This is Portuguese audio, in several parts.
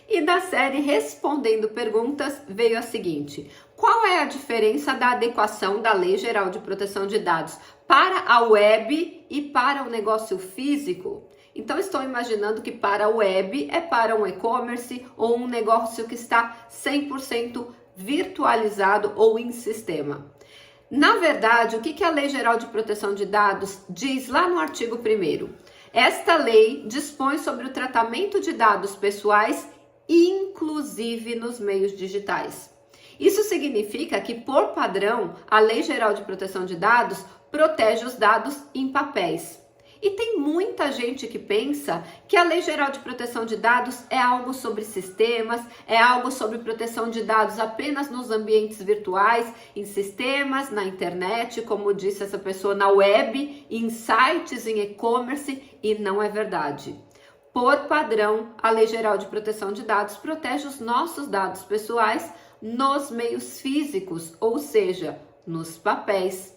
E da série Respondendo Perguntas veio a seguinte: qual é a diferença da adequação da Lei Geral de Proteção de Dados para a web e para o negócio físico? Então, estou imaginando que para a web é para um e-commerce ou um negócio que está 100% virtualizado ou em sistema. Na verdade, o que a Lei Geral de Proteção de Dados diz lá no artigo 1º? Esta lei dispõe sobre o tratamento de dados pessoais, inclusive nos meios digitais. Isso significa que, por padrão, a Lei Geral de Proteção de Dados protege os dados em papéis. E tem muita gente que pensa que a Lei Geral de Proteção de Dados é algo sobre sistemas, é algo sobre proteção de dados apenas nos ambientes virtuais, em sistemas, na internet, como disse essa pessoa, na web, em sites, em e-commerce, e não é verdade. Por padrão, a Lei Geral de Proteção de Dados protege os nossos dados pessoais nos meios físicos, ou seja, nos papéis.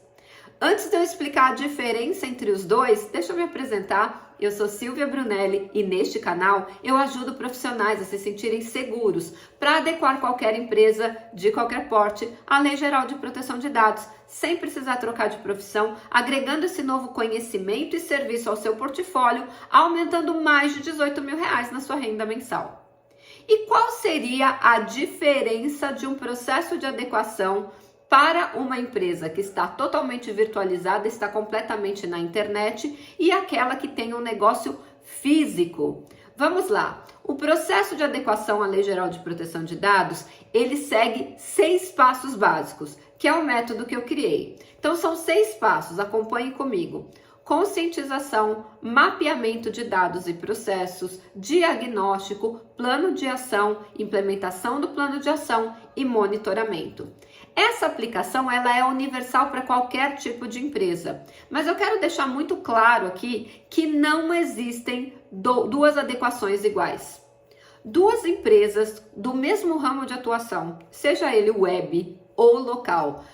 Antes de eu explicar a diferença entre os dois, deixa eu me apresentar. Eu sou Silvia Brunelli e neste canal eu ajudo profissionais a se sentirem seguros para adequar qualquer empresa de qualquer porte à Lei Geral de Proteção de Dados, sem precisar trocar de profissão, agregando esse novo conhecimento e serviço ao seu portfólio, aumentando mais de R$18 mil na sua renda mensal. E qual seria a diferença de um processo de adequação para uma empresa que está totalmente virtualizada, está completamente na internet, e aquela que tem um negócio físico? Vamos lá. O processo de adequação à Lei Geral de Proteção de Dados, ele segue 6 passos básicos, que é o método que eu criei. Então, são 6 passos, acompanhe comigo. Conscientização, mapeamento de dados e processos, diagnóstico, plano de ação, implementação do plano de ação e monitoramento. Essa aplicação ela é universal para qualquer tipo de empresa, mas eu quero deixar muito claro aqui que não existem duas adequações iguais. Duas empresas do mesmo ramo de atuação, seja ele web ou local,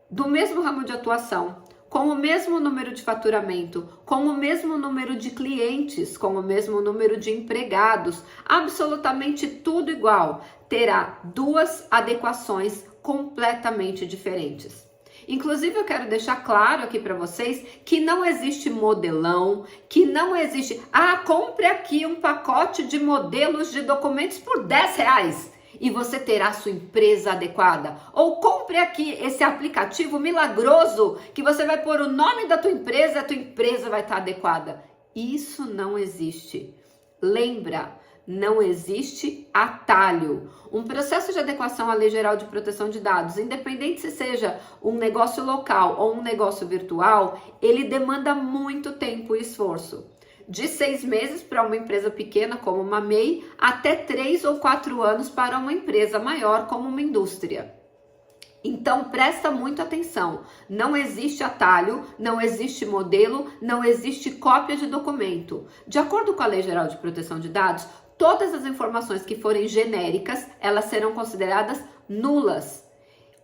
do mesmo ramo de atuação, com o mesmo número de faturamento, com o mesmo número de clientes, com o mesmo número de empregados, absolutamente tudo igual, terá duas adequações completamente diferentes. Inclusive, eu quero deixar claro aqui para vocês que não existe modelão, que não existe, compre aqui um pacote de modelos de documentos por R$10 e você terá sua empresa adequada. Ou compre aqui esse aplicativo milagroso que você vai pôr o nome da tua empresa, a tua empresa vai estar adequada. Isso não existe. Lembra? Não existe atalho. Um processo de adequação à Lei Geral de Proteção de Dados, independente se seja um negócio local ou um negócio virtual, ele demanda muito tempo e esforço. De 6 meses para uma empresa pequena como uma MEI, até 3 ou 4 anos para uma empresa maior como uma indústria. Então, presta muito atenção. Não existe atalho, não existe modelo, não existe cópia de documento. De acordo com a Lei Geral de Proteção de Dados, todas as informações que forem genéricas, elas serão consideradas nulas.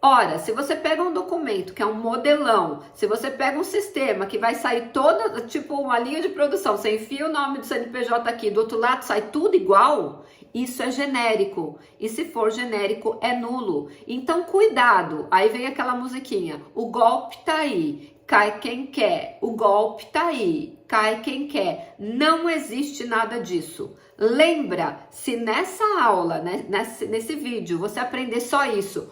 Ora, se você pega um documento que é um modelão, se você pega um sistema que vai sair toda, tipo uma linha de produção, você enfia o nome do CNPJ aqui, do outro lado sai tudo igual, isso é genérico. E se for genérico, é nulo. Então, cuidado. Aí vem aquela musiquinha, o golpe tá aí, cai quem quer, o golpe tá aí, cai quem quer. Não existe nada disso. Lembra, se nessa aula, né, nesse vídeo, você aprender só isso,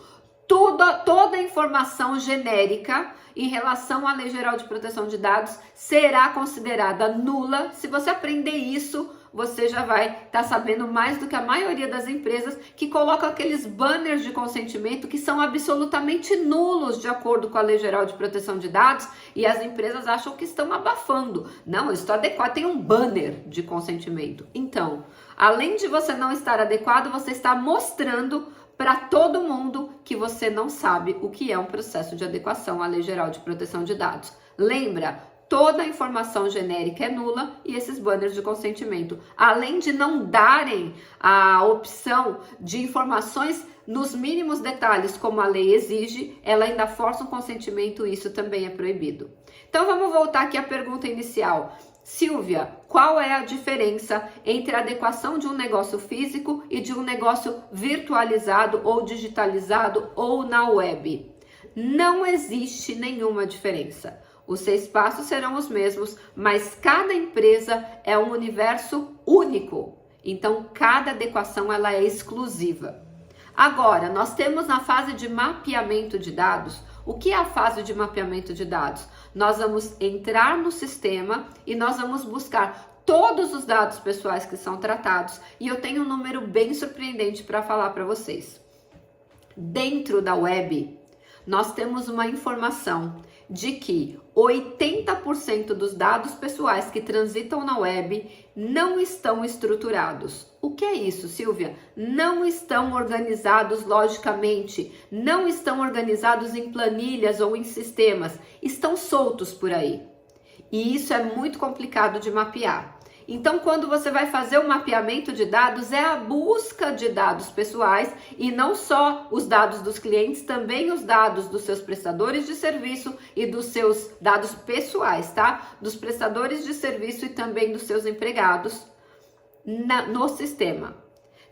toda a informação genérica em relação à Lei Geral de Proteção de Dados será considerada nula. Se você aprender isso, você já vai estar sabendo mais do que a maioria das empresas que colocam aqueles banners de consentimento que são absolutamente nulos de acordo com a Lei Geral de Proteção de Dados, e as empresas acham que estão abafando. Não, eu estou adequado, tem um banner de consentimento. Então, além de você não estar adequado, você está mostrando para todo mundo que você não sabe o que é um processo de adequação à Lei Geral de Proteção de Dados. Lembra, toda a informação genérica é nula e esses banners de consentimento, além de não darem a opção de informações nos mínimos detalhes, como a lei exige, ela ainda força um consentimento e isso também é proibido. Então vamos voltar aqui à pergunta inicial. Silvia, qual é a diferença entre a adequação de um negócio físico e de um negócio virtualizado ou digitalizado ou na web? Não existe nenhuma diferença. Os 6 passos serão os mesmos, mas cada empresa é um universo único. Então, cada adequação ela é exclusiva. Agora, nós temos na fase de mapeamento de dados. O que é a fase de mapeamento de dados? Nós vamos entrar no sistema e nós vamos buscar todos os dados pessoais que são tratados. E eu tenho um número bem surpreendente para falar para vocês. Dentro da web, nós temos uma informação de que 80% dos dados pessoais que transitam na web não estão estruturados. O que é isso, Silvia? Não estão organizados logicamente, não estão organizados em planilhas ou em sistemas, estão soltos por aí. E isso é muito complicado de mapear. Então, quando você vai fazer o mapeamento de dados, é a busca de dados pessoais e não só os dados dos clientes, também os dados dos seus prestadores de serviço e dos seus dados pessoais, tá? Dos prestadores de serviço e também dos seus empregados no sistema.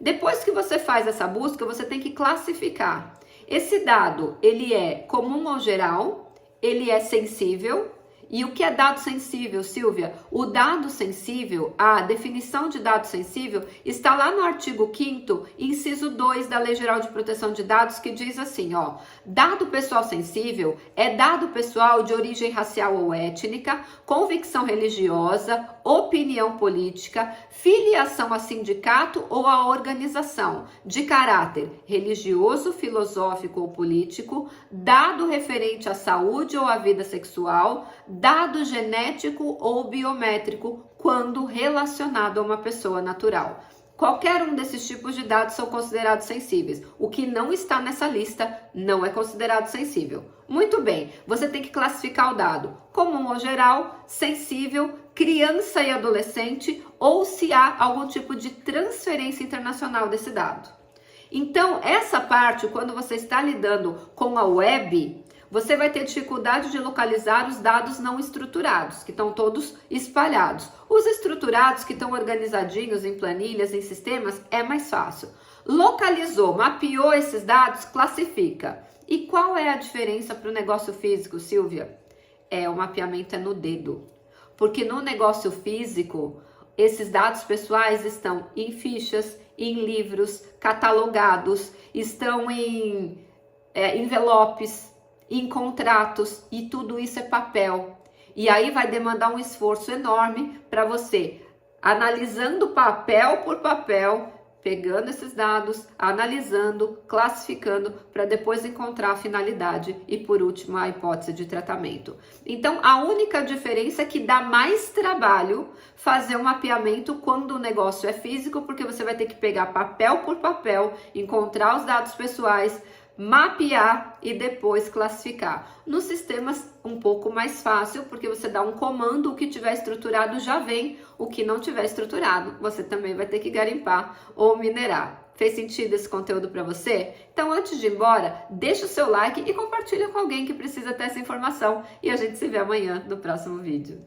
Depois que você faz essa busca, você tem que classificar. Esse dado, ele é comum ou geral, ele é sensível. E o que é dado sensível, Silvia? O dado sensível, a definição de dado sensível, está lá no artigo 5º, inciso 2 da Lei Geral de Proteção de Dados, que diz assim, ó, dado pessoal sensível é dado pessoal de origem racial ou étnica, convicção religiosa, opinião política, filiação a sindicato ou a organização, de caráter religioso, filosófico ou político, dado referente à saúde ou à vida sexual, dado genético ou biométrico quando relacionado a uma pessoa natural. Qualquer um desses tipos de dados são considerados sensíveis. O que não está nessa lista não é considerado sensível. Muito bem, você tem que classificar o dado comum ou geral, sensível, criança e adolescente ou se há algum tipo de transferência internacional desse dado. Então, essa parte, quando você está lidando com a web, você vai ter dificuldade de localizar os dados não estruturados, que estão todos espalhados. Os estruturados, que estão organizadinhos em planilhas, em sistemas, é mais fácil. Localizou, mapeou esses dados, classifica. E qual é a diferença para o negócio físico, Silvia? O mapeamento é no dedo. Porque no negócio físico, esses dados pessoais estão em fichas, em livros, catalogados, estão em envelopes, em contratos, e tudo isso é papel. E aí vai demandar um esforço enorme para você, analisando papel por papel, pegando esses dados, analisando, classificando, para depois encontrar a finalidade e, por último, a hipótese de tratamento. Então, a única diferença é que dá mais trabalho fazer um mapeamento quando o negócio é físico, porque você vai ter que pegar papel por papel, encontrar os dados pessoais, mapear e depois classificar. Nos sistemas um pouco mais fácil, porque você dá um comando, o que tiver estruturado já vem, o que não tiver estruturado, você também vai ter que garimpar ou minerar. Fez sentido esse conteúdo para você? Então, antes de ir embora, deixa o seu like e compartilha com alguém que precisa ter essa informação. E a gente se vê amanhã no próximo vídeo.